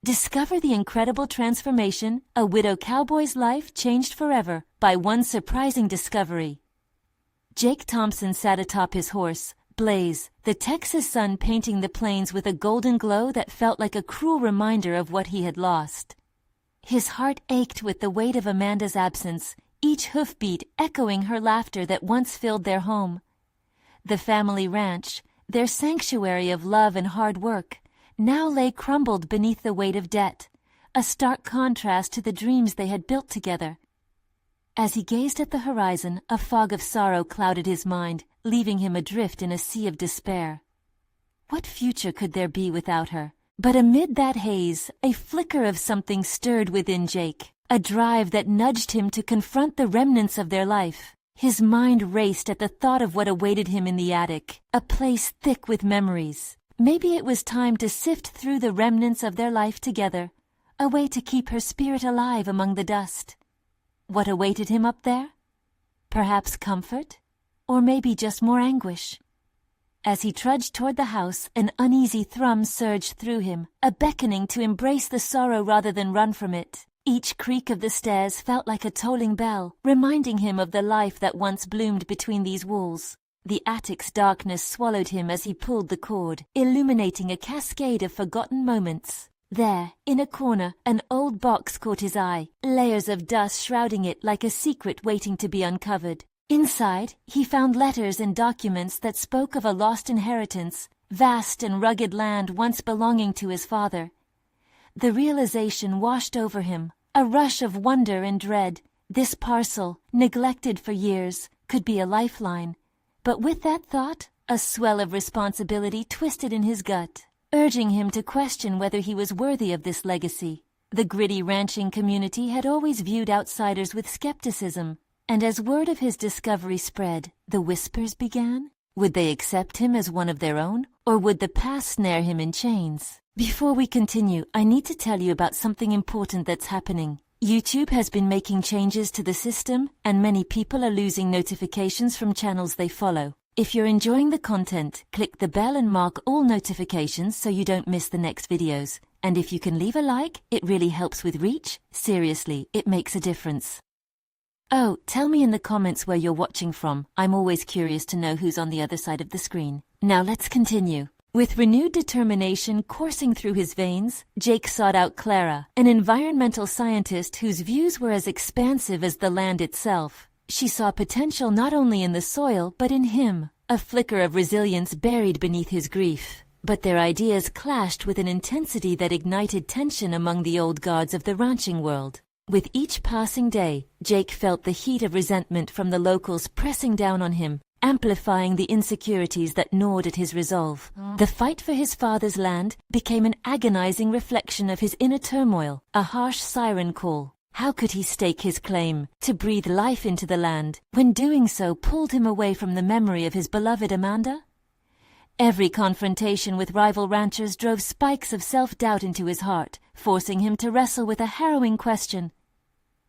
Discover the incredible transformation a widow cowboy's life changed forever by one surprising discovery. Jake Thompson sat atop his horse, Blaze, the Texas sun painting the plains with a golden glow that felt like a cruel reminder of what he had lost. His heart ached with the weight of Amanda's absence, each hoofbeat echoing her laughter that once filled their home. The family ranch, their sanctuary of love and hard work, now lay crumbled beneath the weight of debt, a stark contrast to the dreams they had built together. As he gazed at the horizon, a fog of sorrow clouded his mind, leaving him adrift in a sea of despair. What future could there be without her? But amid that haze, a flicker of something stirred within Jake, a drive that nudged him to confront the remnants of their life. His mind raced at the thought of what awaited him in the attic, a place thick with memories. Maybe it was time to sift through the remnants of their life together, a way to keep her spirit alive among the dust. What awaited him up there? Perhaps comfort, or maybe just more anguish. As he trudged toward the house, an uneasy thrum surged through him, a beckoning to embrace the sorrow rather than run from it. Each creak of the stairs felt like a tolling bell, reminding him of the life that once bloomed between these walls. The attic's darkness swallowed him as he pulled the cord, illuminating a cascade of forgotten moments. There, in a corner, an old box caught his eye, layers of dust shrouding it like a secret waiting to be uncovered. Inside, he found letters and documents that spoke of a lost inheritance, vast and rugged land once belonging to his father. The realization washed over him, a rush of wonder and dread. This parcel, neglected for years, could be a lifeline. But with that thought, a swell of responsibility twisted in his gut, urging him to question whether he was worthy of this legacy. The gritty ranching community had always viewed outsiders with skepticism, and as word of his discovery spread, the whispers began. Would they accept him as one of their own, or would the past snare him in chains? Before we continue, I need to tell you about something important that's happening. YouTube has been making changes to the system, and many people are losing notifications from channels they follow. If you're enjoying the content, click the bell and mark all notifications so you don't miss the next videos. And if you can leave a like, it really helps with reach. Seriously, it makes a difference. Oh, tell me in the comments where you're watching from. I'm always curious to know who's on the other side of the screen. Now let's continue. With renewed determination coursing through his veins, Jake sought out Clara, an environmental scientist whose views were as expansive as the land itself. She saw potential not only in the soil but in him, a flicker of resilience buried beneath his grief. But their ideas clashed with an intensity that ignited tension among the old gods of the ranching world. With each passing day, Jake felt the heat of resentment from the locals pressing down on him, amplifying the insecurities that gnawed at his resolve. The fight for his father's land became an agonizing reflection of his inner turmoil, a harsh siren call. How could he stake his claim to breathe life into the land, when doing so pulled him away from the memory of his beloved Amanda? Every confrontation with rival ranchers drove spikes of self-doubt into his heart, forcing him to wrestle with a harrowing question.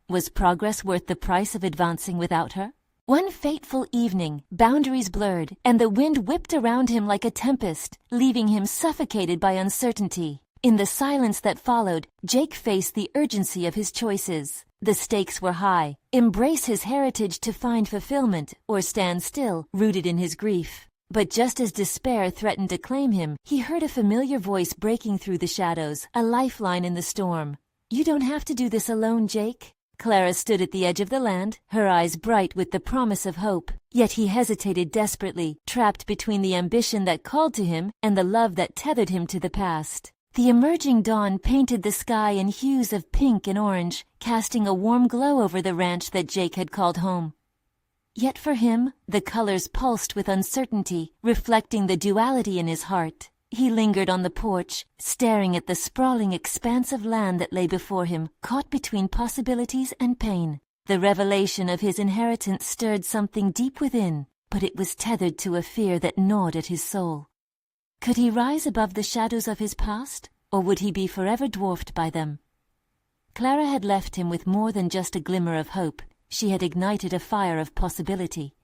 Was progress worth the price of advancing without her? One fateful evening, boundaries blurred, and the wind whipped around him like a tempest, leaving him suffocated by uncertainty. In the silence that followed, Jake faced the urgency of his choices. The stakes were high. Embrace his heritage to find fulfillment, or stand still, rooted in his grief. But just as despair threatened to claim him, he heard a familiar voice breaking through the shadows, a lifeline in the storm. "You don't have to do this alone, Jake." Clara stood at the edge of the land, her eyes bright with the promise of hope. Yet he hesitated desperately, trapped between the ambition that called to him and the love that tethered him to the past. The emerging dawn painted the sky in hues of pink and orange, casting a warm glow over the ranch that Jake had called home. Yet for him, the colors pulsed with uncertainty, reflecting the duality in his heart. He lingered on the porch, staring at the sprawling expanse of land that lay before him, caught between possibilities and pain. The revelation of his inheritance stirred something deep within, but it was tethered to a fear that gnawed at his soul. Could he rise above the shadows of his past, or would he be forever dwarfed by them? Clara had left him with more than just a glimmer of hope. She had ignited a fire of possibility.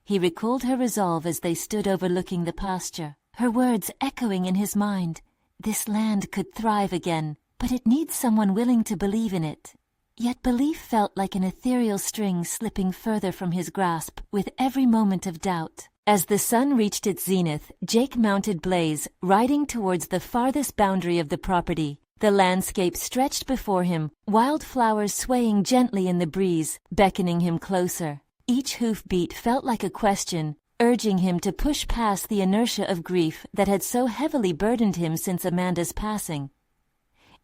He recalled her resolve as they stood overlooking the pasture, her words echoing in his mind. This land could thrive again, but it needs someone willing to believe in it. Yet belief felt like an ethereal string slipping further from his grasp with every moment of doubt. As the sun reached its zenith, Jake mounted Blaze, riding towards the farthest boundary of the property. The landscape stretched before him, wildflowers swaying gently in the breeze, beckoning him closer. Each hoofbeat felt like a question, urging him to push past the inertia of grief that had so heavily burdened him since Amanda's passing.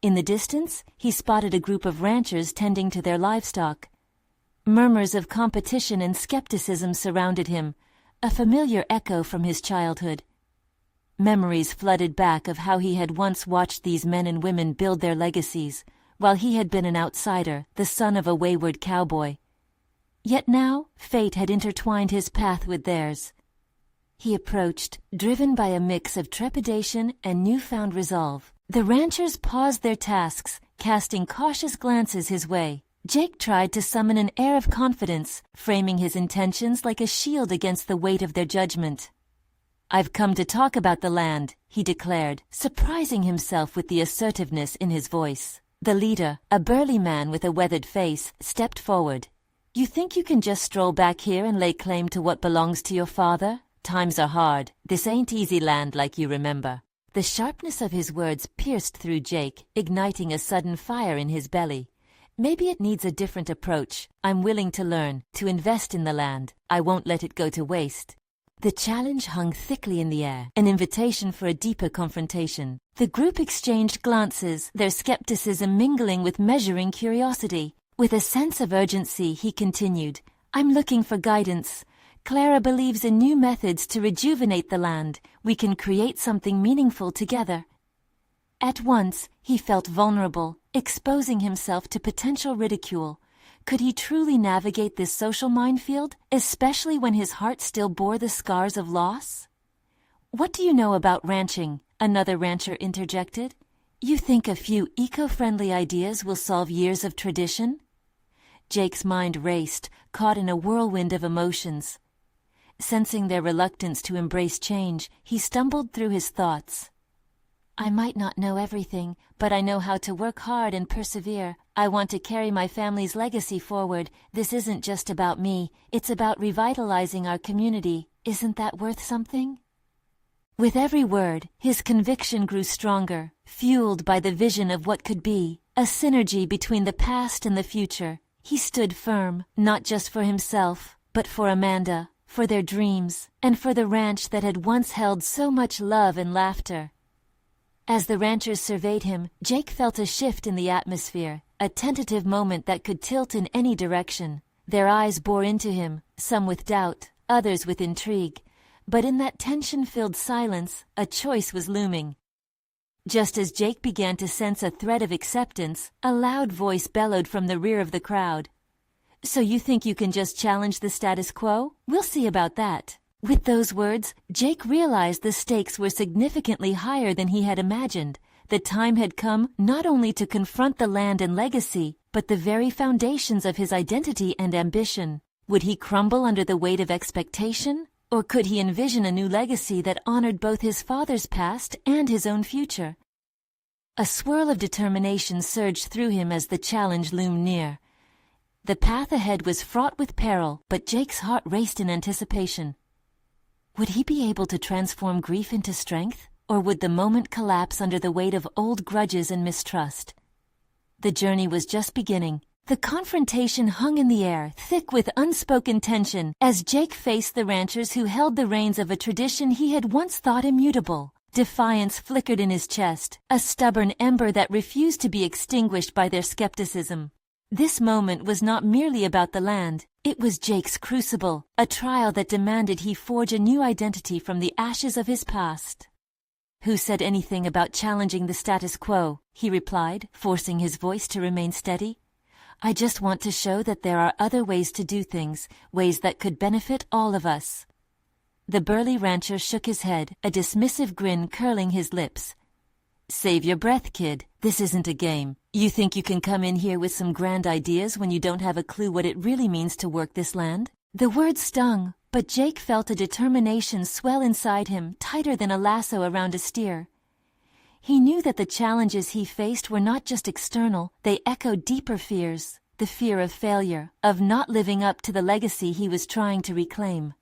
In the distance, he spotted a group of ranchers tending to their livestock. Murmurs of competition and skepticism surrounded him, a familiar echo from his childhood. Memories flooded back of how he had once watched these men and women build their legacies, while he had been an outsider, the son of a wayward cowboy. Yet now, fate had intertwined his path with theirs. He approached, driven by a mix of trepidation and newfound resolve. The ranchers paused their tasks, casting cautious glances his way. Jake tried to summon an air of confidence, framing his intentions like a shield against the weight of their judgment. "I've come to talk about the land," he declared, surprising himself with the assertiveness in his voice. The leader, a burly man with a weathered face, stepped forward. "You think you can just stroll back here and lay claim to what belongs to your father? Times are hard. This ain't easy land like you remember." The sharpness of his words pierced through Jake, igniting a sudden fire in his belly. "Maybe it needs a different approach. I'm willing to learn, to invest in the land. I won't let it go to waste." The challenge hung thickly in the air, an invitation for a deeper confrontation. The group exchanged glances, their skepticism mingling with measuring curiosity. With a sense of urgency, he continued, "I'm looking for guidance. Clara believes in new methods to rejuvenate the land. We can create something meaningful together." At once, he felt vulnerable, exposing himself to potential ridicule. Could he truly navigate this social minefield, especially when his heart still bore the scars of loss? "What do you know about ranching?" another rancher interjected. "You think a few eco-friendly ideas will solve years of tradition?" Jake's mind raced, caught in a whirlwind of emotions. Sensing their reluctance to embrace change, he stumbled through his thoughts. "I might not know everything, but I know how to work hard and persevere. I want to carry my family's legacy forward. This isn't just about me, it's about revitalizing our community. Isn't that worth something?" With every word, his conviction grew stronger, fueled by the vision of what could be, a synergy between the past and the future. He stood firm, not just for himself, but for Amanda, for their dreams, and for the ranch that had once held so much love and laughter. As the ranchers surveyed him, Jake felt a shift in the atmosphere, a tentative moment that could tilt in any direction. Their eyes bore into him, some with doubt, others with intrigue. But in that tension-filled silence, a choice was looming. Just as Jake began to sense a thread of acceptance, a loud voice bellowed from the rear of the crowd. "So you think you can just challenge the status quo? We'll see about that." With those words, Jake realized the stakes were significantly higher than he had imagined. The time had come not only to confront the land and legacy, but the very foundations of his identity and ambition. Would he crumble under the weight of expectation? Or could he envision a new legacy that honored both his father's past and his own future? A swirl of determination surged through him as the challenge loomed near. The path ahead was fraught with peril, but Jake's heart raced in anticipation. Would he be able to transform grief into strength, or would the moment collapse under the weight of old grudges and mistrust? The journey was just beginning. The confrontation hung in the air, thick with unspoken tension, as Jake faced the ranchers who held the reins of a tradition he had once thought immutable. Defiance flickered in his chest, a stubborn ember that refused to be extinguished by their skepticism. This moment was not merely about the land. It was Jake's crucible, a trial that demanded he forge a new identity from the ashes of his past. "Who said anything about challenging the status quo?" he replied, forcing his voice to remain steady. "I just want to show that there are other ways to do things, ways that could benefit all of us." The burly rancher shook his head, a dismissive grin curling his lips. "Save your breath, kid. This isn't a game. You think you can come in here with some grand ideas when you don't have a clue what it really means to work this land?" The words stung, but Jake felt a determination swell inside him, tighter than a lasso around a steer. He knew that the challenges he faced were not just external, they echoed deeper fears, the fear of failure, of not living up to the legacy he was trying to reclaim.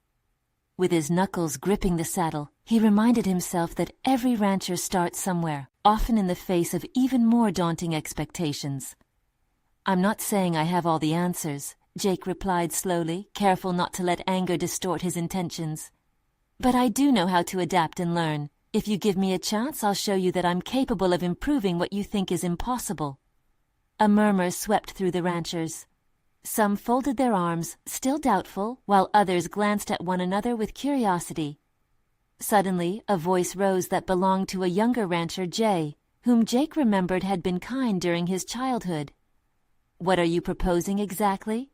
With his knuckles gripping the saddle, he reminded himself that every rancher starts somewhere, often in the face of even more daunting expectations. "I'm not saying I have all the answers," Jake replied slowly, careful not to let anger distort his intentions. "But I do know how to adapt and learn. If you give me a chance, I'll show you that I'm capable of improving what you think is impossible." A murmur swept through the ranchers. Some folded their arms, still doubtful, while others glanced at one another with curiosity. Suddenly, a voice rose that belonged to a younger rancher, Jay, whom Jake remembered had been kind during his childhood. "What are you proposing exactly?"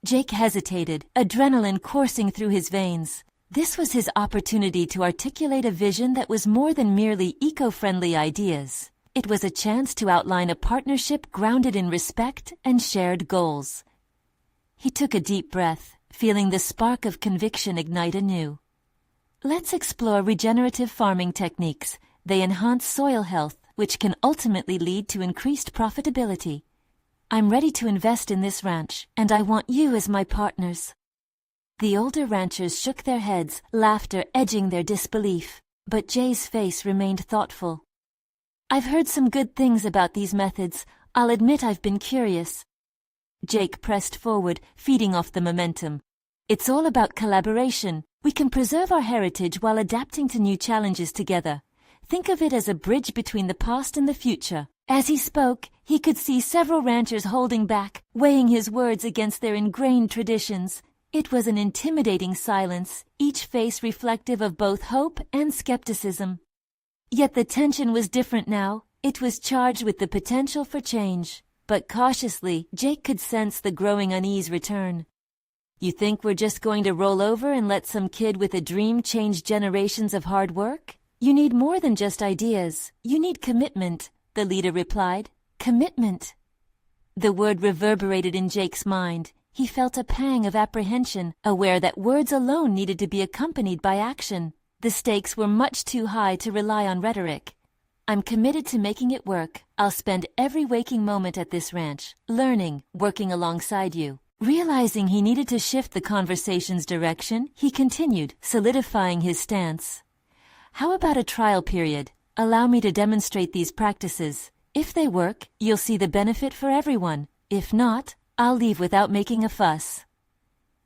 Jake hesitated, adrenaline coursing through his veins. This was his opportunity to articulate a vision that was more than merely eco-friendly ideas. It was a chance to outline a partnership grounded in respect and shared goals. He took a deep breath, feeling the spark of conviction ignite anew. "Let's explore regenerative farming techniques. They enhance soil health, which can ultimately lead to increased profitability. I'm ready to invest in this ranch, and I want you as my partners." The older ranchers shook their heads, laughter edging their disbelief, but Jay's face remained thoughtful. "I've heard some good things about these methods. I'll admit I've been curious." Jake pressed forward, feeding off the momentum. "It's all about collaboration. We can preserve our heritage while adapting to new challenges together. Think of it as a bridge between the past and the future." As he spoke, he could see several ranchers holding back, weighing his words against their ingrained traditions. It was an intimidating silence, each face reflective of both hope and skepticism. Yet the tension was different now. It was charged with the potential for change. But cautiously, Jake could sense the growing unease return. "You think we're just going to roll over and let some kid with a dream change generations of hard work? You need more than just ideas. You need commitment," the leader replied. "Commitment." The word reverberated in Jake's mind. He felt a pang of apprehension, aware that words alone needed to be accompanied by action. The stakes were much too high to rely on rhetoric. "I'm committed to making it work. I'll spend every waking moment at this ranch, learning, working alongside you." Realizing he needed to shift the conversation's direction, he continued, solidifying his stance. "How about a trial period? Allow me to demonstrate these practices. If they work, you'll see the benefit for everyone. If not, I'll leave without making a fuss."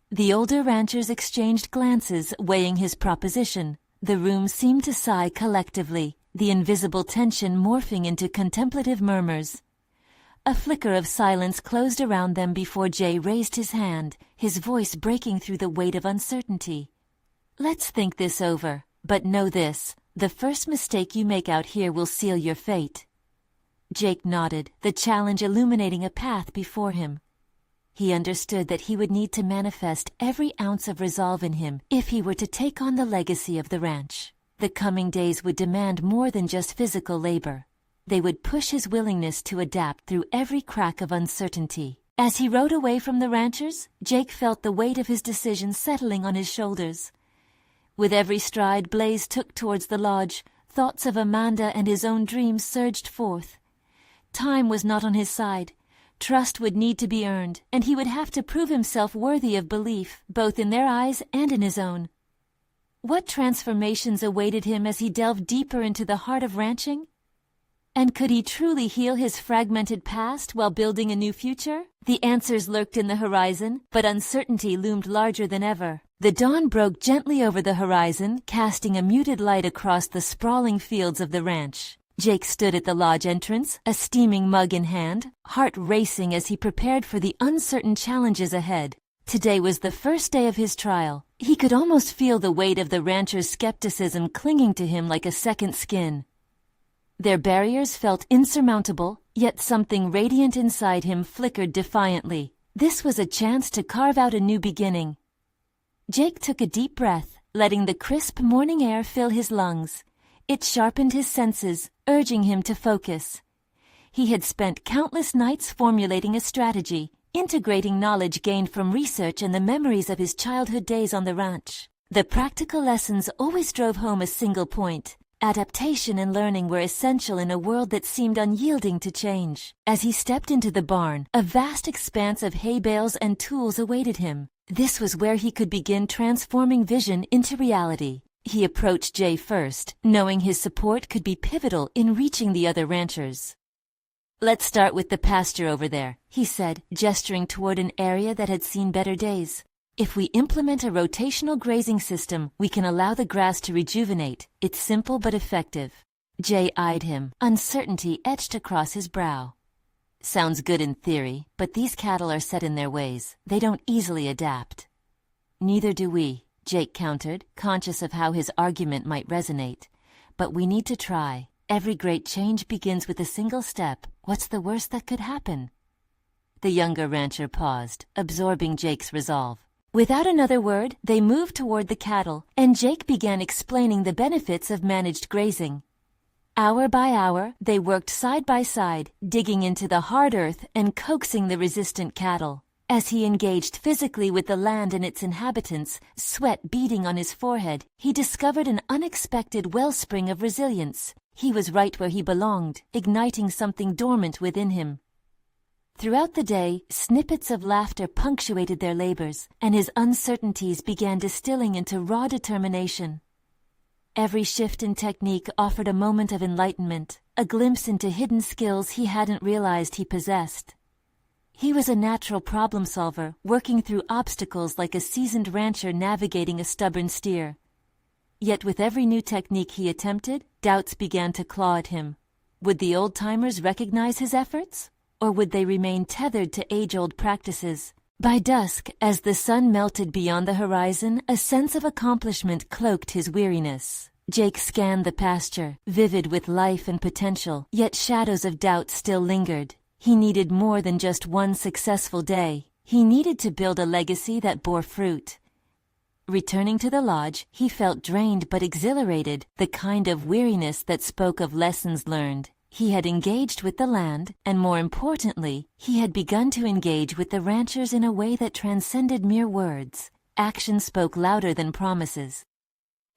The older ranchers exchanged glances, weighing his proposition. The room seemed to sigh collectively, the invisible tension morphing into contemplative murmurs. A flicker of silence closed around them before Jay raised his hand, his voice breaking through the weight of uncertainty. "Let's think this over, but know this, the first mistake you make out here will seal your fate." Jake nodded, the challenge illuminating a path before him. He understood that he would need to manifest every ounce of resolve in him if he were to take on the legacy of the ranch. The coming days would demand more than just physical labor. They would push his willingness to adapt through every crack of uncertainty. As he rode away from the ranchers, Jake felt the weight of his decision settling on his shoulders. With every stride Blaze took towards the lodge, thoughts of Amanda and his own dreams surged forth. Time was not on his side. Trust would need to be earned, and he would have to prove himself worthy of belief, both in their eyes and in his own. What transformations awaited him as he delved deeper into the heart of ranching? And could he truly heal his fragmented past while building a new future? The answers lurked in the horizon, but uncertainty loomed larger than ever. The dawn broke gently over the horizon, casting a muted light across the sprawling fields of the ranch. Jake stood at the lodge entrance, a steaming mug in hand, heart racing as he prepared for the uncertain challenges ahead. Today was the first day of his trial. He could almost feel the weight of the rancher's skepticism clinging to him like a second skin. Their barriers felt insurmountable, yet something radiant inside him flickered defiantly. This was a chance to carve out a new beginning. Jake took a deep breath, letting the crisp morning air fill his lungs. It sharpened his senses, urging him to focus. He had spent countless nights formulating a strategy, integrating knowledge gained from research and the memories of his childhood days on the ranch. The practical lessons always drove home a single point: Adaptation and learning were essential in a world that seemed unyielding to change. As he stepped into the barn, a vast expanse of hay bales and tools awaited him. This was where he could begin transforming vision into reality. He approached Jay first, knowing his support could be pivotal in reaching the other ranchers. "Let's start with the pasture over there," he said, gesturing toward an area that had seen better days. "If we implement a rotational grazing system, we can allow the grass to rejuvenate. It's simple but effective." Jay eyed him, uncertainty etched across his brow. "Sounds good in theory, but these cattle are set in their ways. They don't easily adapt." "Neither do we," Jake countered, conscious of how his argument might resonate. "But we need to try. Every great change begins with a single step. What's the worst that could happen?" The younger rancher paused, absorbing Jake's resolve. Without another word, they moved toward the cattle, and Jake began explaining the benefits of managed grazing. Hour by hour, they worked side by side, digging into the hard earth and coaxing the resistant cattle. As he engaged physically with the land and its inhabitants, sweat beading on his forehead, he discovered an unexpected wellspring of resilience. He was right where he belonged, igniting something dormant within him. Throughout the day, snippets of laughter punctuated their labors, and his uncertainties began distilling into raw determination. Every shift in technique offered a moment of enlightenment, a glimpse into hidden skills he hadn't realized he possessed. He was a natural problem solver, working through obstacles like a seasoned rancher navigating a stubborn steer. Yet with every new technique he attempted, doubts began to claw at him. Would the old-timers recognize his efforts? Or would they remain tethered to age-old practices? By dusk, as the sun melted beyond the horizon, a sense of accomplishment cloaked his weariness. Jake scanned the pasture, vivid with life and potential, yet shadows of doubt still lingered. He needed more than just one successful day. He needed to build a legacy that bore fruit. Returning to the lodge, he felt drained but exhilarated, the kind of weariness that spoke of lessons learned. He had engaged with the land, and more importantly, he had begun to engage with the ranchers in a way that transcended mere words. Action spoke louder than promises.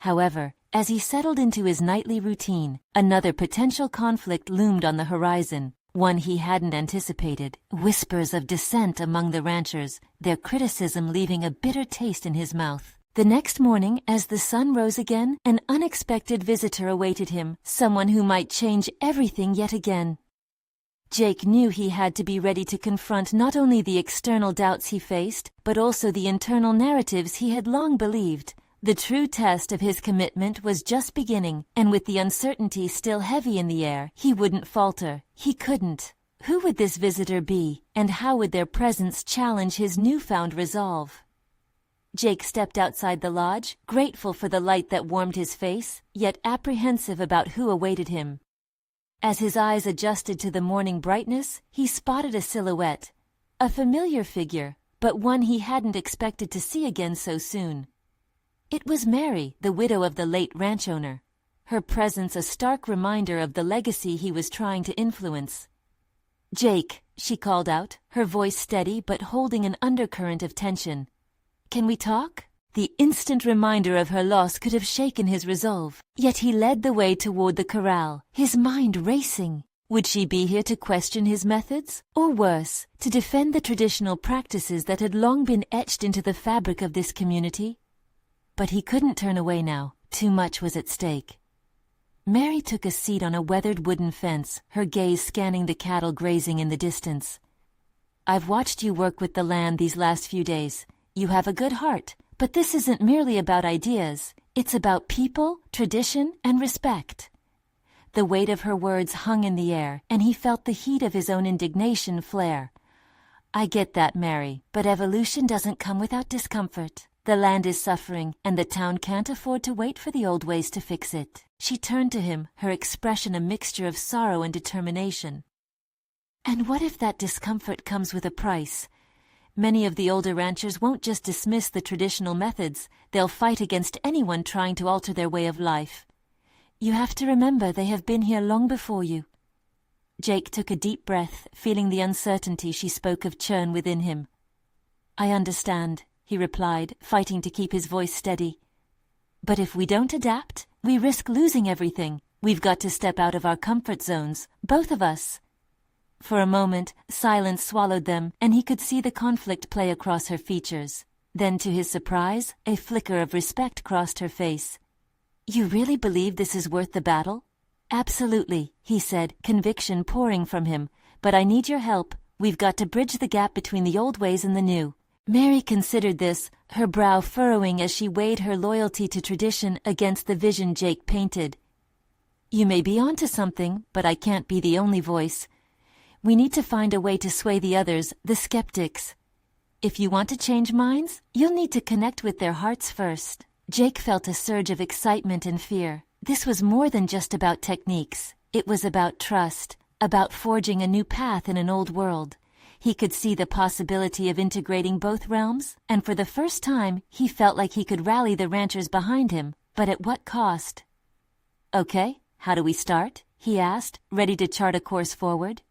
However, as he settled into his nightly routine, another potential conflict loomed on the horizon, one he hadn't anticipated. Whispers of dissent among the ranchers, their criticism leaving a bitter taste in his mouth. The next morning, as the sun rose again, an unexpected visitor awaited him, someone who might change everything yet again. Jake knew he had to be ready to confront not only the external doubts he faced, but also the internal narratives he had long believed. The true test of his commitment was just beginning, and with the uncertainty still heavy in the air, he wouldn't falter. He couldn't. Who would this visitor be, and how would their presence challenge his newfound resolve? Jake stepped outside the lodge, grateful for the light that warmed his face, yet apprehensive about who awaited him. As his eyes adjusted to the morning brightness, he spotted a silhouette. A familiar figure, but one he hadn't expected to see again so soon. It was Mary, the widow of the late ranch owner. Her presence a stark reminder of the legacy he was trying to influence. "Jake," she called out, her voice steady but holding an undercurrent of tension. "Can we talk?" The instant reminder of her loss could have shaken his resolve, yet he led the way toward the corral, his mind racing. Would she be here to question his methods? Or worse, to defend the traditional practices that had long been etched into the fabric of this community? But he couldn't turn away now. Too much was at stake. Mary took a seat on a weathered wooden fence, her gaze scanning the cattle grazing in the distance. "I've watched you work with the land these last few days. You have a good heart, but this isn't merely about ideas. It's about people, tradition, and respect." The weight of her words hung in the air, and he felt the heat of his own indignation flare. "I get that, Mary, but evolution doesn't come without discomfort. The land is suffering, and the town can't afford to wait for the old ways to fix it." She turned to him, her expression a mixture of sorrow and determination. "And what if that discomfort comes with a price? Many of the older ranchers won't just dismiss the traditional methods, they'll fight against anyone trying to alter their way of life. You have to remember they have been here long before you." Jake took a deep breath, feeling the uncertainty she spoke of churn within him. "I understand," he replied, fighting to keep his voice steady. "But if we don't adapt, we risk losing everything. We've got to step out of our comfort zones, both of us." For a moment, silence swallowed them, and he could see the conflict play across her features. Then, to his surprise, a flicker of respect crossed her face. "You really believe this is worth the battle?" "Absolutely," he said, conviction pouring from him. "But I need your help. We've got to bridge the gap between the old ways and the new." Mary considered this, her brow furrowing as she weighed her loyalty to tradition against the vision Jake painted. "You may be onto something, but I can't be the only voice. We need to find a way to sway the others, the skeptics. If you want to change minds, you'll need to connect with their hearts first." Jake felt a surge of excitement and fear. This was more than just about techniques. It was about trust, about forging a new path in an old world. He could see the possibility of integrating both realms, and for the first time, he felt like he could rally the ranchers behind him, but at what cost? "Okay, how do we start?" he asked, ready to chart a course forward.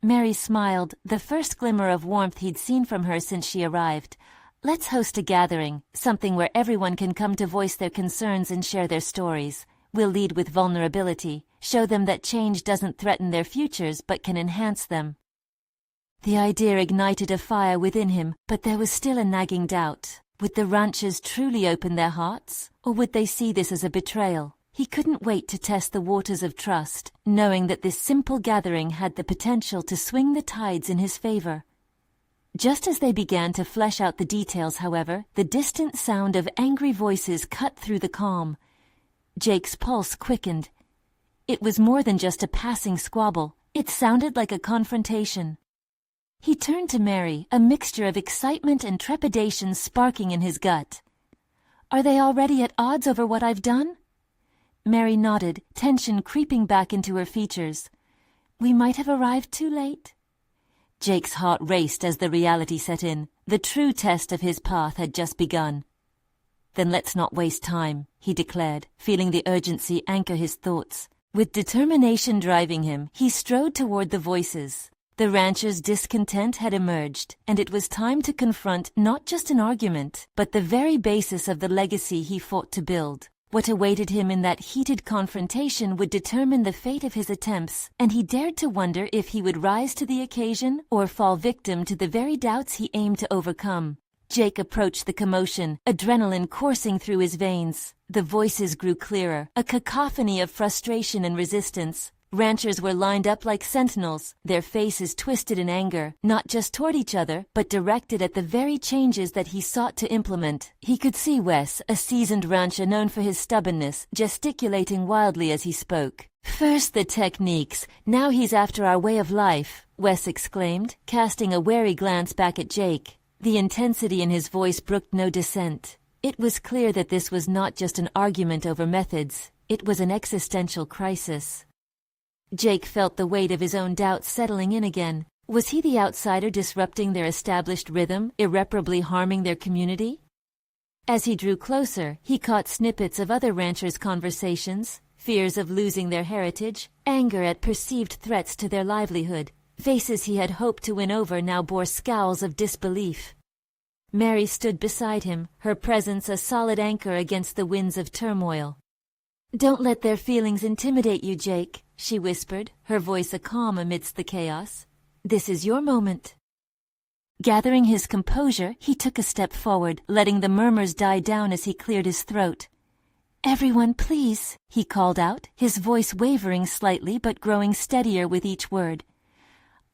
Mary smiled, the first glimmer of warmth he'd seen from her since she arrived. "Let's host a gathering, something where everyone can come to voice their concerns and share their stories. We'll lead with vulnerability, show them that change doesn't threaten their futures but can enhance them." The idea ignited a fire within him, but there was still a nagging doubt. Would the ranchers truly open their hearts, or would they see this as a betrayal? He couldn't wait to test the waters of trust, knowing that this simple gathering had the potential to swing the tides in his favor. Just as they began to flesh out the details, however, the distant sound of angry voices cut through the calm. Jake's pulse quickened. It was more than just a passing squabble. It sounded like a confrontation. He turned to Mary, a mixture of excitement and trepidation sparking in his gut. "Are they already at odds over what I've done?" Mary nodded, tension creeping back into her features. "We might have arrived too late." Jake's heart raced as the reality set in. The true test of his path had just begun. "Then let's not waste time," he declared, feeling the urgency anchor his thoughts. With determination driving him, he strode toward the voices. The ranchers' discontent had emerged, and it was time to confront not just an argument, but the very basis of the legacy he fought to build. What awaited him in that heated confrontation would determine the fate of his attempts, and he dared to wonder if he would rise to the occasion or fall victim to the very doubts he aimed to overcome. Jake approached the commotion, adrenaline coursing through his veins. The voices grew clearer, a cacophony of frustration and resistance. Ranchers were lined up like sentinels, their faces twisted in anger, not just toward each other, but directed at the very changes that he sought to implement. He could see Wes, a seasoned rancher known for his stubbornness, gesticulating wildly as he spoke. "First the techniques, now he's after our way of life," Wes exclaimed, casting a wary glance back at Jake. The intensity in his voice brooked no dissent. It was clear that this was not just an argument over methods, it was an existential crisis. Jake felt the weight of his own doubts settling in again. Was he the outsider disrupting their established rhythm, irreparably harming their community? As he drew closer, he caught snippets of other ranchers' conversations, fears of losing their heritage, anger at perceived threats to their livelihood. Faces he had hoped to win over now bore scowls of disbelief. Mary stood beside him, her presence a solid anchor against the winds of turmoil. "Don't let their feelings intimidate you, Jake," she whispered, her voice a calm amidst the chaos. "This is your moment." Gathering his composure, he took a step forward, letting the murmurs die down as he cleared his throat. "Everyone, please," he called out, his voice wavering slightly but growing steadier with each word.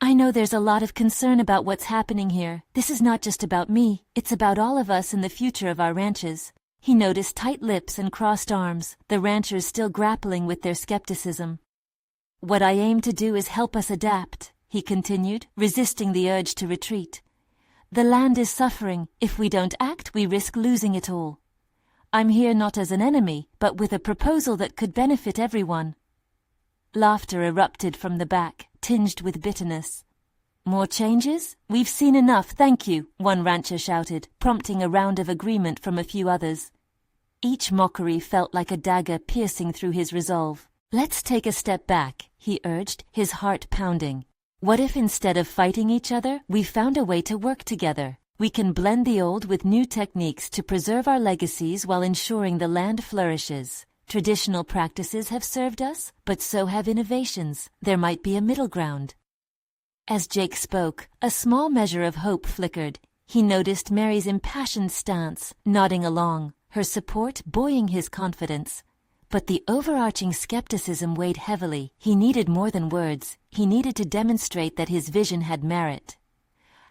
"I know there's a lot of concern about what's happening here. This is not just about me, it's about all of us and the future of our ranches." He noticed tight lips and crossed arms, the ranchers still grappling with their skepticism. "What I aim to do is help us adapt," he continued, resisting the urge to retreat. "The land is suffering. If we don't act, we risk losing it all. I'm here not as an enemy, but with a proposal that could benefit everyone." Laughter erupted from the back, tinged with bitterness. "More changes? We've seen enough, thank you," one rancher shouted, prompting a round of agreement from a few others. Each mockery felt like a dagger piercing through his resolve. "Let's take a step back," he urged, his heart pounding. "What if instead of fighting each other, we found a way to work together? We can blend the old with new techniques to preserve our legacies while ensuring the land flourishes." Traditional practices have served us, but so have innovations. There might be a middle ground. As Jake spoke, a small measure of hope flickered. He noticed Mary's impassioned stance, nodding along, her support buoying his confidence. But the overarching skepticism weighed heavily. He needed more than words. He needed to demonstrate that his vision had merit.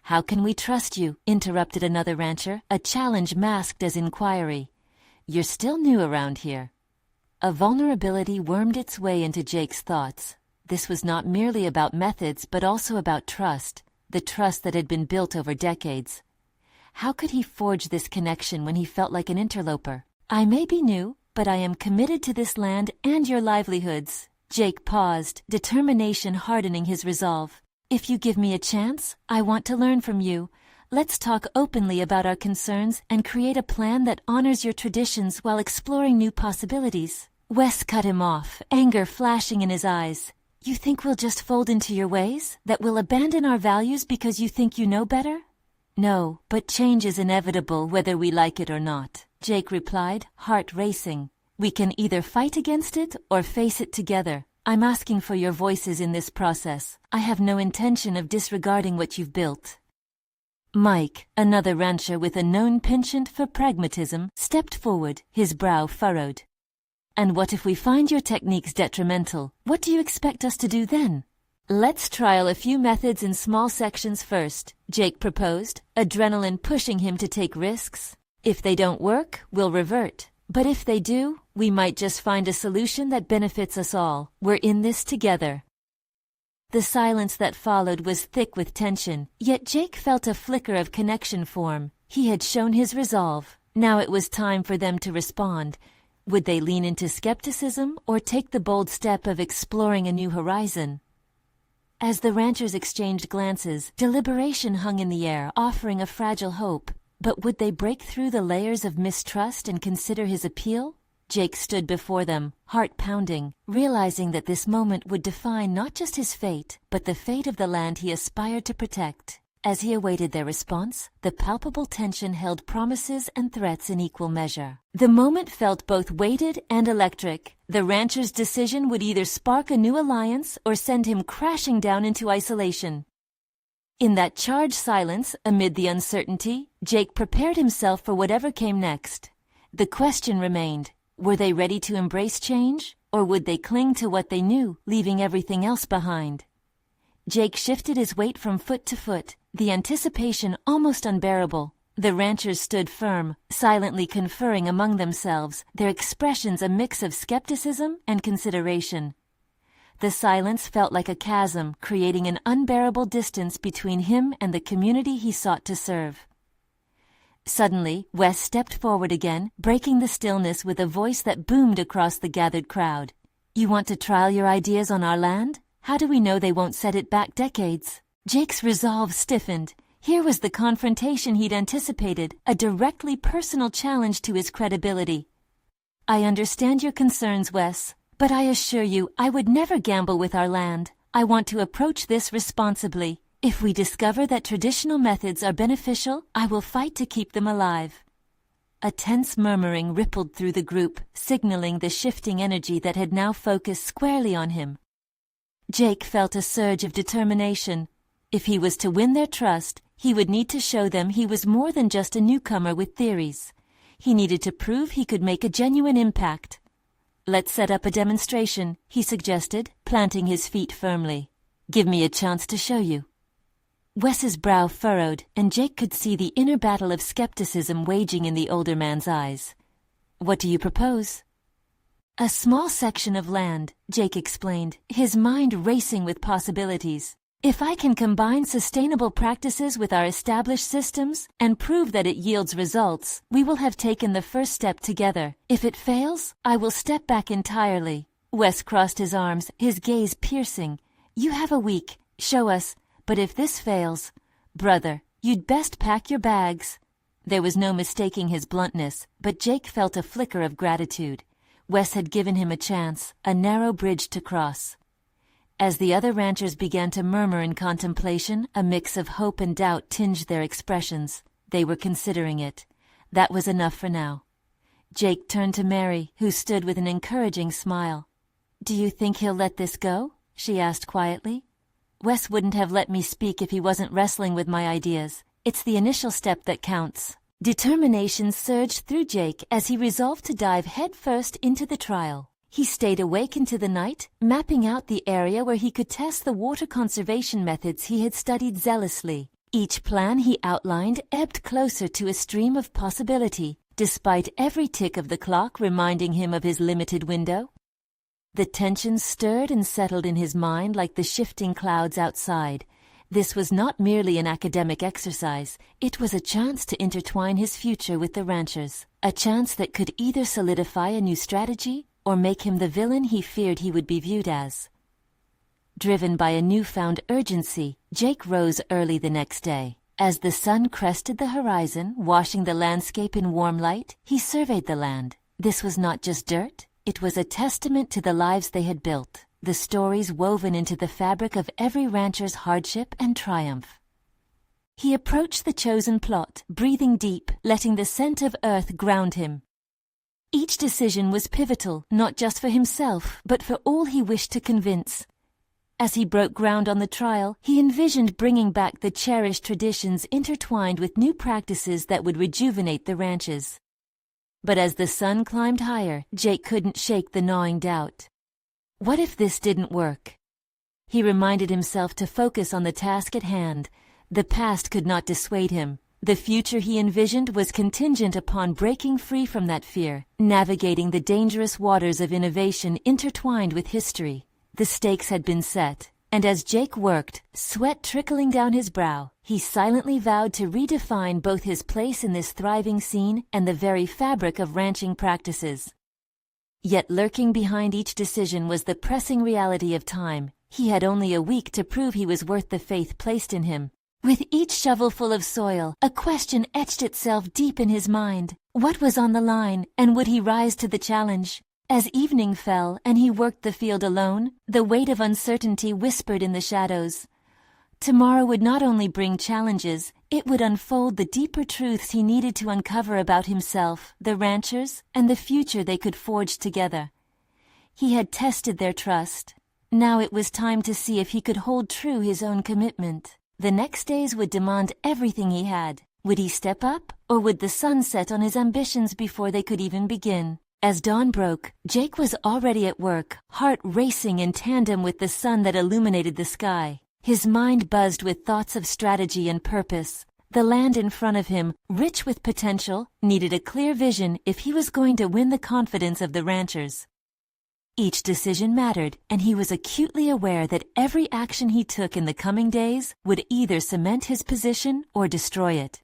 "How can we trust you?" interrupted another rancher, a challenge masked as inquiry. "You're still new around here." A vulnerability wormed its way into Jake's thoughts. This was not merely about methods, but also about trust, the trust that had been built over decades. How could he forge this connection when he felt like an interloper? "I may be new, but I am committed to this land and your livelihoods." Jake paused, determination hardening his resolve. "If you give me a chance, I want to learn from you. Let's talk openly about our concerns and create a plan that honors your traditions while exploring new possibilities." Wes cut him off, anger flashing in his eyes. "You think we'll just fold into your ways? That we'll abandon our values because you think you know better?" "No, but change is inevitable whether we like it or not," Jake replied, heart racing. "We can either fight against it or face it together. I'm asking for your voices in this process. I have no intention of disregarding what you've built." Mike, another rancher with a known penchant for pragmatism, stepped forward, his brow furrowed. "And what if we find your techniques detrimental? What do you expect us to do then?" "Let's trial a few methods in small sections first," Jake proposed, adrenaline pushing him to take risks. "If they don't work, we'll revert. But if they do, we might just find a solution that benefits us all. We're in this together." The silence that followed was thick with tension, yet Jake felt a flicker of connection form. He had shown his resolve. Now it was time for them to respond. Would they lean into skepticism or take the bold step of exploring a new horizon? As the ranchers exchanged glances, deliberation hung in the air, offering a fragile hope. But would they break through the layers of mistrust and consider his appeal? Jake stood before them, heart pounding, realizing that this moment would define not just his fate, but the fate of the land he aspired to protect. As he awaited their response, the palpable tension held promises and threats in equal measure. The moment felt both weighted and electric. The rancher's decision would either spark a new alliance or send him crashing down into isolation. In that charged silence, amid the uncertainty, Jake prepared himself for whatever came next. The question remained, were they ready to embrace change, or would they cling to what they knew, leaving everything else behind? Jake shifted his weight from foot to foot, the anticipation almost unbearable. The ranchers stood firm, silently conferring among themselves, their expressions a mix of skepticism and consideration. The silence felt like a chasm, creating an unbearable distance between him and the community he sought to serve. Suddenly, Wes stepped forward again, breaking the stillness with a voice that boomed across the gathered crowd. "You want to trial your ideas on our land? How do we know they won't set it back decades?" Jake's resolve stiffened. Here was the confrontation he'd anticipated, a directly personal challenge to his credibility. "I understand your concerns, Wes, but I assure you I would never gamble with our land. I want to approach this responsibly. If we discover that traditional methods are beneficial, I will fight to keep them alive." A tense murmuring rippled through the group, signaling the shifting energy that had now focused squarely on him. Jake felt a surge of determination. If he was to win their trust, he would need to show them he was more than just a newcomer with theories. He needed to prove he could make a genuine impact. "Let's set up a demonstration," he suggested, planting his feet firmly. "Give me a chance to show you." Wes's brow furrowed, and Jake could see the inner battle of skepticism waging in the older man's eyes. "What do you propose?" "A small section of land," Jake explained, his mind racing with possibilities. "If I can combine sustainable practices with our established systems and prove that it yields results, we will have taken the first step together. If it fails, I will step back entirely." Wes crossed his arms, his gaze piercing. "You have a week. Show us. But if this fails, brother, you'd best pack your bags." There was no mistaking his bluntness, but Jake felt a flicker of gratitude. Wes had given him a chance, a narrow bridge to cross. As the other ranchers began to murmur in contemplation, a mix of hope and doubt tinged their expressions. They were considering it. That was enough for now. Jake turned to Mary, who stood with an encouraging smile. "Do you think he'll let this go?" she asked quietly. "Wes wouldn't have let me speak if he wasn't wrestling with my ideas. It's the initial step that counts." Determination surged through Jake as he resolved to dive headfirst into the trial. He stayed awake into the night, mapping out the area where he could test the water conservation methods he had studied zealously. Each plan he outlined ebbed closer to a stream of possibility, despite every tick of the clock reminding him of his limited window. The tension stirred and settled in his mind like the shifting clouds outside. This was not merely an academic exercise, it was a chance to intertwine his future with the ranchers, a chance that could either solidify a new strategy or make him the villain he feared he would be viewed as. Driven by a newfound urgency, Jake rose early the next day. As the sun crested the horizon, washing the landscape in warm light, he surveyed the land. This was not just dirt, it was a testament to the lives they had built, the stories woven into the fabric of every rancher's hardship and triumph. He approached the chosen plot, breathing deep, letting the scent of earth ground him. Each decision was pivotal, not just for himself, but for all he wished to convince. As he broke ground on the trial, he envisioned bringing back the cherished traditions intertwined with new practices that would rejuvenate the ranches. But as the sun climbed higher, Jake couldn't shake the gnawing doubt. What if this didn't work? He reminded himself to focus on the task at hand. The past could not dissuade him. The future he envisioned was contingent upon breaking free from that fear, navigating the dangerous waters of innovation intertwined with history. The stakes had been set, and as Jake worked, sweat trickling down his brow, he silently vowed to redefine both his place in this thriving scene and the very fabric of ranching practices. Yet lurking behind each decision was the pressing reality of time. He had only a week to prove he was worth the faith placed in him. With each shovelful of soil, a question etched itself deep in his mind. What was on the line, and would he rise to the challenge? As evening fell and he worked the field alone, the weight of uncertainty whispered in the shadows. Tomorrow would not only bring challenges, it would unfold the deeper truths he needed to uncover about himself, the ranchers, and the future they could forge together. He had tested their trust. Now it was time to see if he could hold true his own commitment. The next days would demand everything he had. Would he step up, or would the sun set on his ambitions before they could even begin? As dawn broke, Jake was already at work, heart racing in tandem with the sun that illuminated the sky. His mind buzzed with thoughts of strategy and purpose. The land in front of him, rich with potential, needed a clear vision if he was going to win the confidence of the ranchers. Each decision mattered, and he was acutely aware that every action he took in the coming days would either cement his position or destroy it.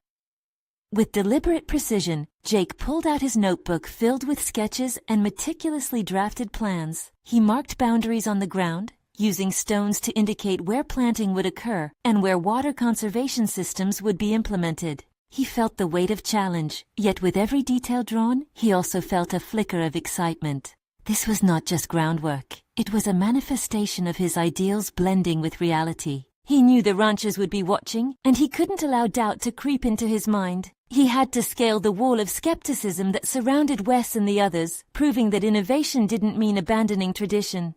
With deliberate precision, Jake pulled out his notebook filled with sketches and meticulously drafted plans. He marked boundaries on the ground, using stones to indicate where planting would occur and where water conservation systems would be implemented. He felt the weight of challenge, yet with every detail drawn, he also felt a flicker of excitement. This was not just groundwork. It was a manifestation of his ideals blending with reality. He knew the ranchers would be watching, and he couldn't allow doubt to creep into his mind. He had to scale the wall of skepticism that surrounded Wes and the others, proving that innovation didn't mean abandoning tradition.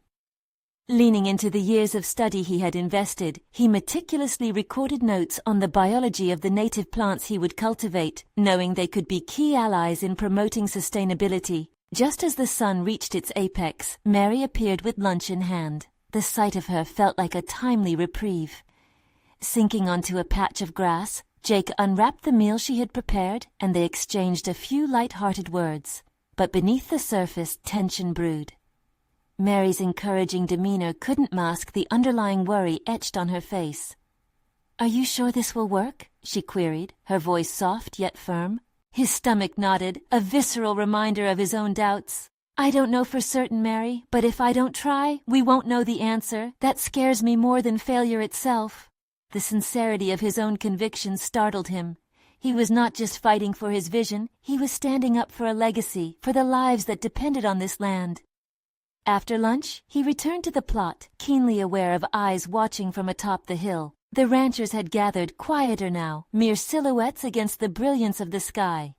Leaning into the years of study he had invested, he meticulously recorded notes on the biology of the native plants he would cultivate, knowing they could be key allies in promoting sustainability. Just as the sun reached its apex, Mary appeared with lunch in hand. The sight of her felt like a timely reprieve. Sinking onto a patch of grass, Jake unwrapped the meal she had prepared, and they exchanged a few light-hearted words. But beneath the surface, tension brewed. Mary's encouraging demeanor couldn't mask the underlying worry etched on her face. "Are you sure this will work?" she queried, her voice soft yet firm. His stomach nodded, a visceral reminder of his own doubts. "I don't know for certain, Mary, but if I don't try, we won't know the answer. That scares me more than failure itself." The sincerity of his own conviction startled him. He was not just fighting for his vision, he was standing up for a legacy, for the lives that depended on this land. After lunch, he returned to the plot, keenly aware of eyes watching from atop the hill. The ranchers had gathered quieter now, mere silhouettes against the brilliance of the sky.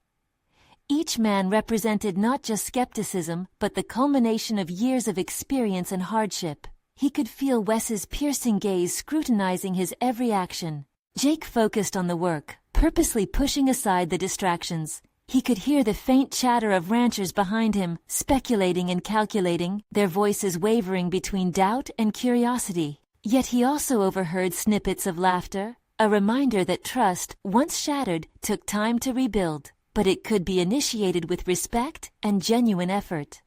Each man represented not just skepticism, but the culmination of years of experience and hardship. He could feel Wes's piercing gaze scrutinizing his every action. Jake focused on the work, purposely pushing aside the distractions. He could hear the faint chatter of ranchers behind him, speculating and calculating, their voices wavering between doubt and curiosity. Yet he also overheard snippets of laughter, a reminder that trust, once shattered, took time to rebuild, but it could be initiated with respect and genuine effort.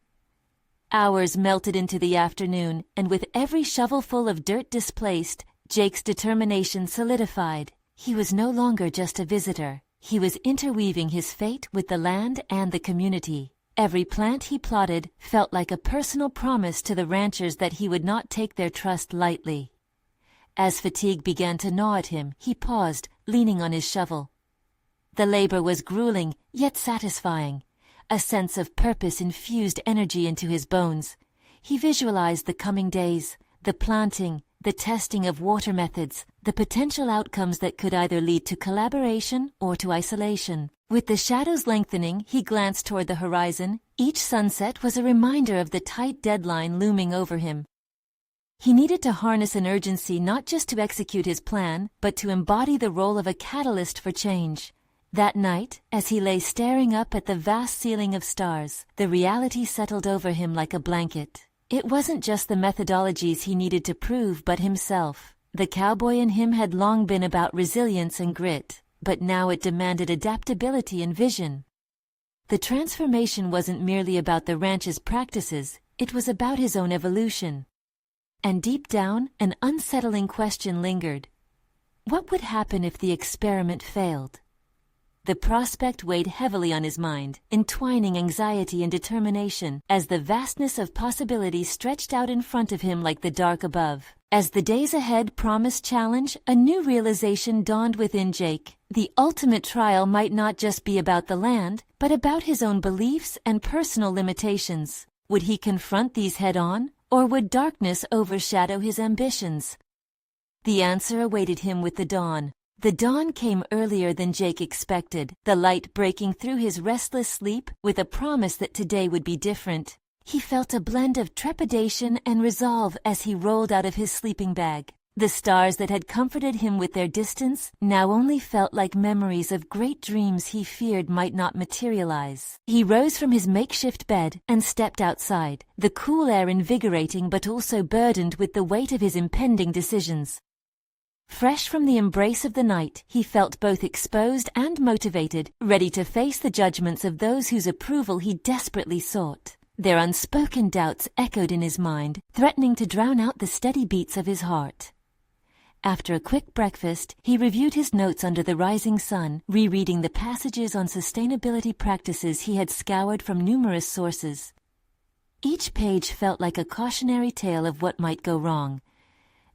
Hours melted into the afternoon, and with every shovelful of dirt displaced, Jake's determination solidified. He was no longer just a visitor. He was interweaving his fate with the land and the community. Every plant he plotted felt like a personal promise to the ranchers that he would not take their trust lightly. As fatigue began to gnaw at him, he paused, leaning on his shovel. The labor was grueling, yet satisfying. A sense of purpose infused energy into his bones. He visualized the coming days, the planting, the testing of water methods, the potential outcomes that could either lead to collaboration or to isolation. With the shadows lengthening, he glanced toward the horizon. Each sunset was a reminder of the tight deadline looming over him. He needed to harness an urgency not just to execute his plan, but to embody the role of a catalyst for change. That night, as he lay staring up at the vast ceiling of stars, the reality settled over him like a blanket. It wasn't just the methodologies he needed to prove, but himself. The cowboy in him had long been about resilience and grit, but now it demanded adaptability and vision. The transformation wasn't merely about the ranch's practices, it was about his own evolution. And deep down, an unsettling question lingered. What would happen if the experiment failed? The prospect weighed heavily on his mind, entwining anxiety and determination as the vastness of possibility stretched out in front of him like the dark above. As the days ahead promised challenge, a new realization dawned within Jake. The ultimate trial might not just be about the land, but about his own beliefs and personal limitations. Would he confront these head-on, or would darkness overshadow his ambitions? The answer awaited him with the dawn. The dawn came earlier than Jake expected, the light breaking through his restless sleep with a promise that today would be different. He felt a blend of trepidation and resolve as he rolled out of his sleeping bag. The stars that had comforted him with their distance now only felt like memories of great dreams he feared might not materialize. He rose from his makeshift bed and stepped outside, the cool air invigorating but also burdened with the weight of his impending decisions. Fresh from the embrace of the night, he felt both exposed and motivated, ready to face the judgments of those whose approval he desperately sought. Their unspoken doubts echoed in his mind, threatening to drown out the steady beats of his heart. After a quick breakfast, he reviewed his notes under the rising sun, rereading the passages on sustainability practices he had scoured from numerous sources. Each page felt like a cautionary tale of what might go wrong.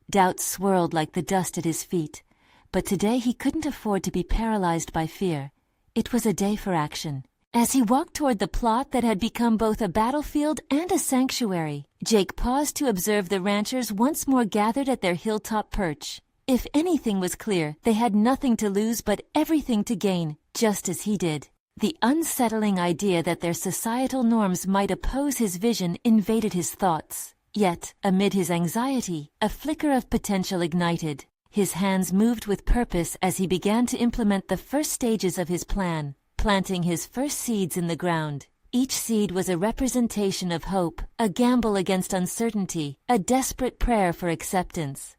Doubts swirled like the dust at his feet, but today he couldn't afford to be paralyzed by fear. It was a day for action. As he walked toward the plot that had become both a battlefield and a sanctuary, Jake paused to observe the ranchers once more gathered at their hilltop perch. If anything was clear, they had nothing to lose but everything to gain, just as he did. The unsettling idea that their societal norms might oppose his vision invaded his thoughts. Yet, amid his anxiety, a flicker of potential ignited. His hands moved with purpose as he began to implement the first stages of his plan, planting his first seeds in the ground. Each seed was a representation of hope, a gamble against uncertainty, a desperate prayer for acceptance.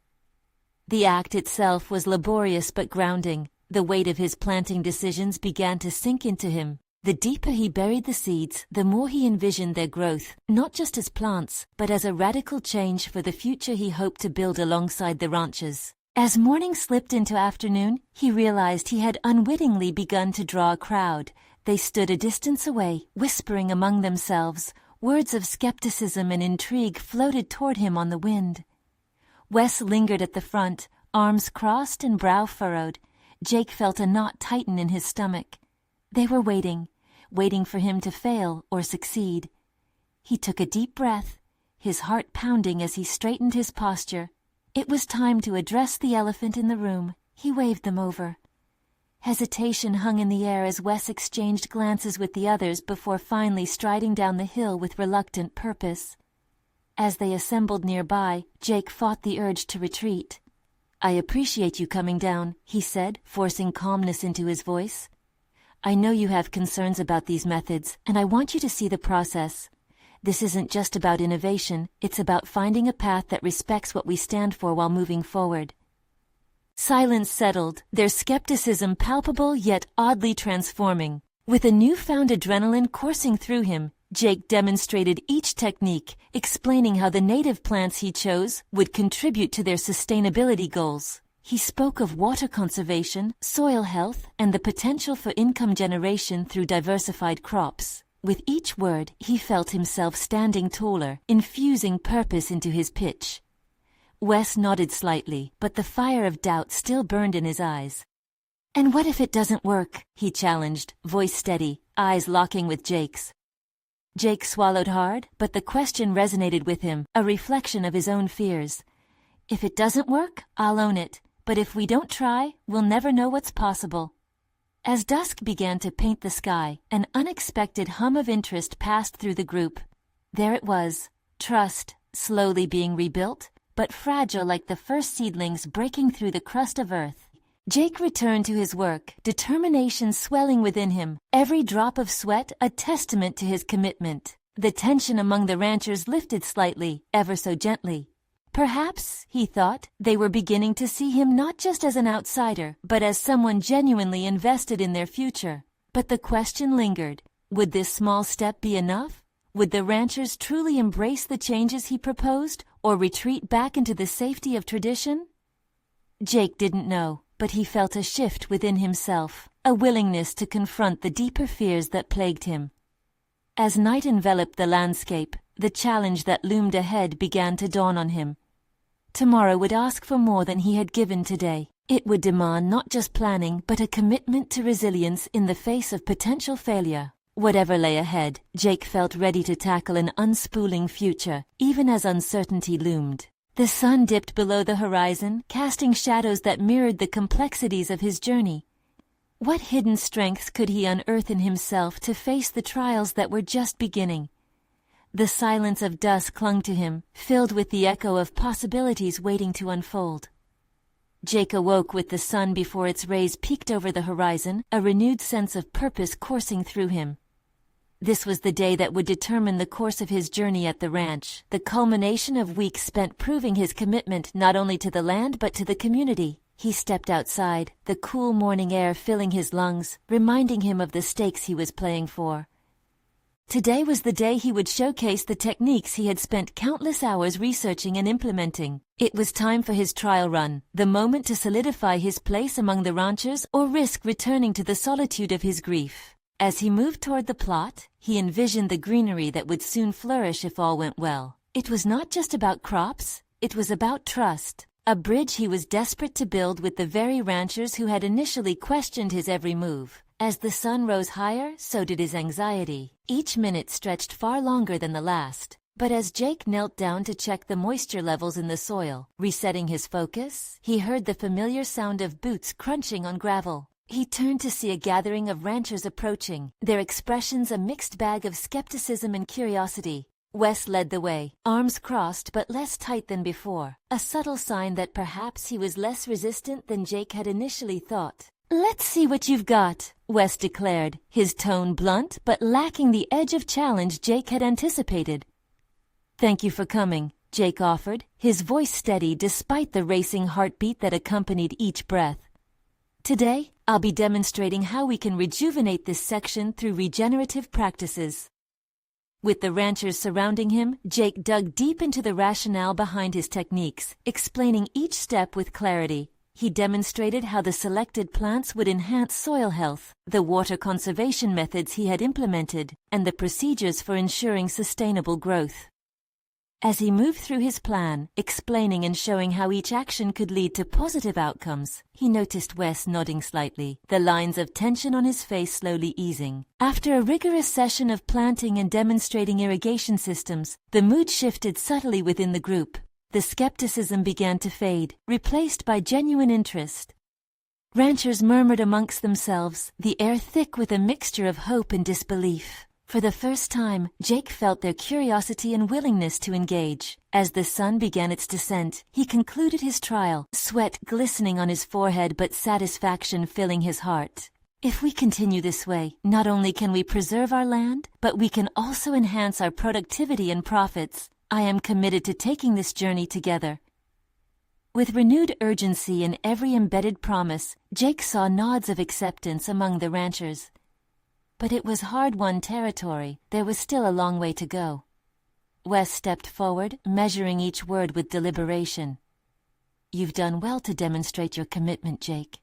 The act itself was laborious but grounding. The weight of his planting decisions began to sink into him. The deeper he buried the seeds, the more he envisioned their growth, not just as plants, but as a radical change for the future he hoped to build alongside the ranchers. As morning slipped into afternoon, he realized he had unwittingly begun to draw a crowd. They stood a distance away, whispering among themselves. Words of skepticism and intrigue floated toward him on the wind. Wes lingered at the front, arms crossed and brow furrowed. Jake felt a knot tighten in his stomach. They were waiting for him to fail or succeed. He took a deep breath, his heart pounding as he straightened his posture. It was time to address the elephant in the room. He waved them over. Hesitation hung in the air as Wes exchanged glances with the others before finally striding down the hill with reluctant purpose. As they assembled nearby, Jake fought the urge to retreat. "I appreciate you coming down," he said, forcing calmness into his voice. "I know you have concerns about these methods, and I want you to see the process. This isn't just about innovation, it's about finding a path that respects what we stand for while moving forward." Silence settled, their skepticism palpable yet oddly transforming. With a newfound adrenaline coursing through him, Jake demonstrated each technique, explaining how the native plants he chose would contribute to their sustainability goals. He spoke of water conservation, soil health, and the potential for income generation through diversified crops. With each word, he felt himself standing taller, infusing purpose into his pitch. Wes nodded slightly, but the fire of doubt still burned in his eyes. "And what if it doesn't work?" he challenged, voice steady, eyes locking with Jake's. Jake swallowed hard, but the question resonated with him, a reflection of his own fears. "If it doesn't work, I'll own it, but if we don't try, we'll never know what's possible." As dusk began to paint the sky, an unexpected hum of interest passed through the group. There it was, trust, slowly being rebuilt, but fragile like the first seedlings breaking through the crust of earth. Jake returned to his work, determination swelling within him, every drop of sweat a testament to his commitment. The tension among the ranchers lifted slightly, ever so gently. Perhaps, he thought, they were beginning to see him not just as an outsider, but as someone genuinely invested in their future. But the question lingered. Would this small step be enough? Would the ranchers truly embrace the changes he proposed, or retreat back into the safety of tradition? Jake didn't know, but he felt a shift within himself, a willingness to confront the deeper fears that plagued him. As night enveloped the landscape, the challenge that loomed ahead began to dawn on him. Tomorrow would ask for more than he had given today. It would demand not just planning, but a commitment to resilience in the face of potential failure. Whatever lay ahead, Jake felt ready to tackle an unspooling future, even as uncertainty loomed. The sun dipped below the horizon, casting shadows that mirrored the complexities of his journey. What hidden strengths could he unearth in himself to face the trials that were just beginning? The silence of dusk clung to him, filled with the echo of possibilities waiting to unfold. Jake awoke with the sun before its rays peeked over the horizon, a renewed sense of purpose coursing through him. This was the day that would determine the course of his journey at the ranch, the culmination of weeks spent proving his commitment not only to the land but to the community. He stepped outside, the cool morning air filling his lungs, reminding him of the stakes he was playing for. Today was the day he would showcase the techniques he had spent countless hours researching and implementing. It was time for his trial run, the moment to solidify his place among the ranchers or risk returning to the solitude of his grief. As he moved toward the plot, he envisioned the greenery that would soon flourish if all went well. It was not just about crops, it was about trust, a bridge he was desperate to build with the very ranchers who had initially questioned his every move. As the sun rose higher, so did his anxiety. Each minute stretched far longer than the last. But as Jake knelt down to check the moisture levels in the soil, resetting his focus, he heard the familiar sound of boots crunching on gravel. He turned to see a gathering of ranchers approaching, their expressions a mixed bag of skepticism and curiosity. Wes led the way, arms crossed but less tight than before, a subtle sign that perhaps he was less resistant than Jake had initially thought. "Let's see what you've got," Wes declared, his tone blunt but lacking the edge of challenge Jake had anticipated. "Thank you for coming," Jake offered, his voice steady despite the racing heartbeat that accompanied each breath. "Today, I'll be demonstrating how we can rejuvenate this section through regenerative practices." With the ranchers surrounding him, Jake dug deep into the rationale behind his techniques, explaining each step with clarity. He demonstrated how the selected plants would enhance soil health, the water conservation methods he had implemented, and the procedures for ensuring sustainable growth. As he moved through his plan, explaining and showing how each action could lead to positive outcomes, he noticed Wes nodding slightly, the lines of tension on his face slowly easing. After a rigorous session of planting and demonstrating irrigation systems, the mood shifted subtly within the group. The skepticism began to fade, replaced by genuine interest. Ranchers murmured amongst themselves, the air thick with a mixture of hope and disbelief. For the first time, Jake felt their curiosity and willingness to engage. As the sun began its descent, he concluded his trial, sweat glistening on his forehead but satisfaction filling his heart. If we continue this way, not only can we preserve our land, but we can also enhance our productivity and profits. I am committed to taking this journey together. With renewed urgency in every embedded promise, Jake saw nods of acceptance among the ranchers. But it was hard-won territory. There was still a long way to go. Wes stepped forward, measuring each word with deliberation. "You've done well to demonstrate your commitment, Jake.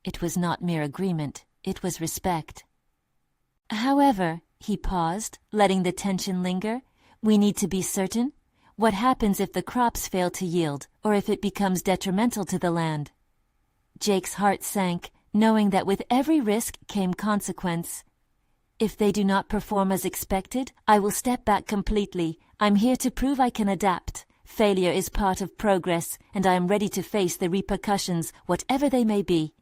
It was not mere agreement, it was respect. However," he paused, letting the tension linger, "we need to be certain. What happens if the crops fail to yield, or if it becomes detrimental to the land?" Jake's heart sank, knowing that with every risk came consequence. "If they do not perform as expected, I will step back completely. I'm here to prove I can adapt. Failure is part of progress, and I am ready to face the repercussions, whatever they may be."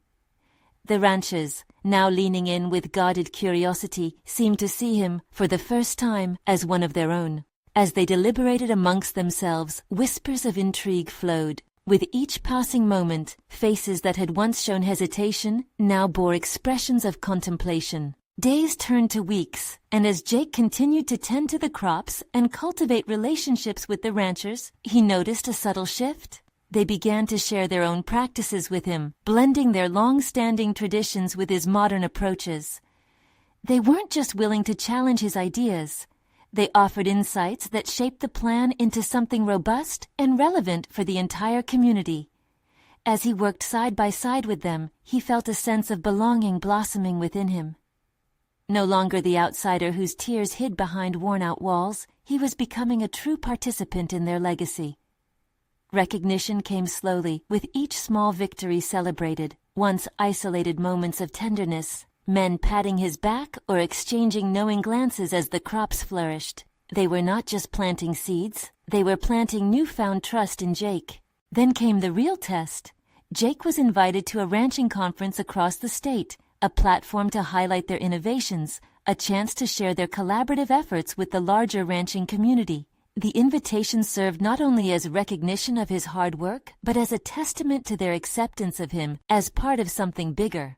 The ranchers, now leaning in with guarded curiosity, seemed to see him, for the first time, as one of their own. As they deliberated amongst themselves, whispers of intrigue flowed. With each passing moment, faces that had once shown hesitation now bore expressions of contemplation. Days turned to weeks, and as Jake continued to tend to the crops and cultivate relationships with the ranchers, he noticed a subtle shift. They began to share their own practices with him, blending their long-standing traditions with his modern approaches. They weren't just willing to challenge his ideas. They offered insights that shaped the plan into something robust and relevant for the entire community. As he worked side by side with them, he felt a sense of belonging blossoming within him. No longer the outsider whose tears hid behind worn-out walls, he was becoming a true participant in their legacy. Recognition came slowly, with each small victory celebrated. Once isolated moments of tenderness, men patting his back or exchanging knowing glances as the crops flourished. They were not just planting seeds, they were planting newfound trust in Jake. Then came the real test. Jake was invited to a ranching conference across the state, a platform to highlight their innovations, a chance to share their collaborative efforts with the larger ranching community. The invitation served not only as recognition of his hard work, but as a testament to their acceptance of him as part of something bigger.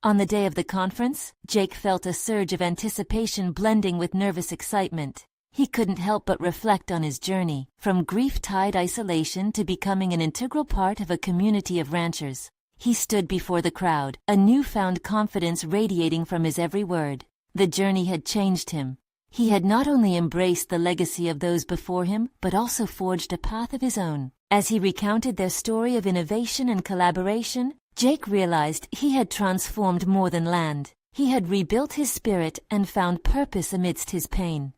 On the day of the conference, Jake felt a surge of anticipation blending with nervous excitement. He couldn't help but reflect on his journey, from grief-tied isolation to becoming an integral part of a community of ranchers. He stood before the crowd, a newfound confidence radiating from his every word. The journey had changed him. He had not only embraced the legacy of those before him, but also forged a path of his own. As he recounted their story of innovation and collaboration, Jake realized he had transformed more than land. He had rebuilt his spirit and found purpose amidst his pain.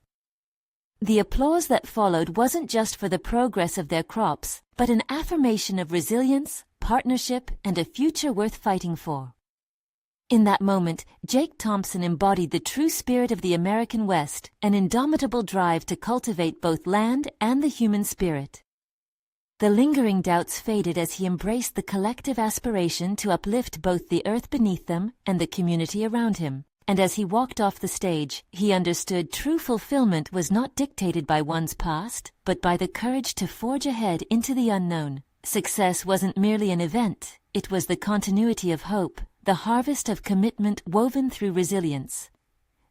The applause that followed wasn't just for the progress of their crops, but an affirmation of resilience, partnership, and a future worth fighting for. In that moment, Jake Thompson embodied the true spirit of the American West, an indomitable drive to cultivate both land and the human spirit. The lingering doubts faded as he embraced the collective aspiration to uplift both the earth beneath them and the community around him. And as he walked off the stage, he understood true fulfillment was not dictated by one's past, but by the courage to forge ahead into the unknown. Success wasn't merely an event, it was the continuity of hope, the harvest of commitment woven through resilience.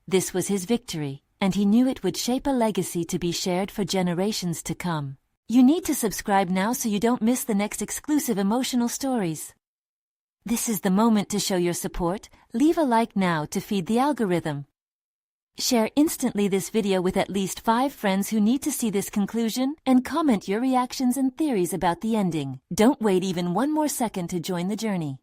This was his victory, and he knew it would shape a legacy to be shared for generations to come. You need to subscribe now so you don't miss the next exclusive emotional stories. This is the moment to show your support. Leave a like now to feed the algorithm. Share instantly this video with at least 5 friends who need to see this conclusion, and comment your reactions and theories about the ending. Don't wait even one more second to join the journey.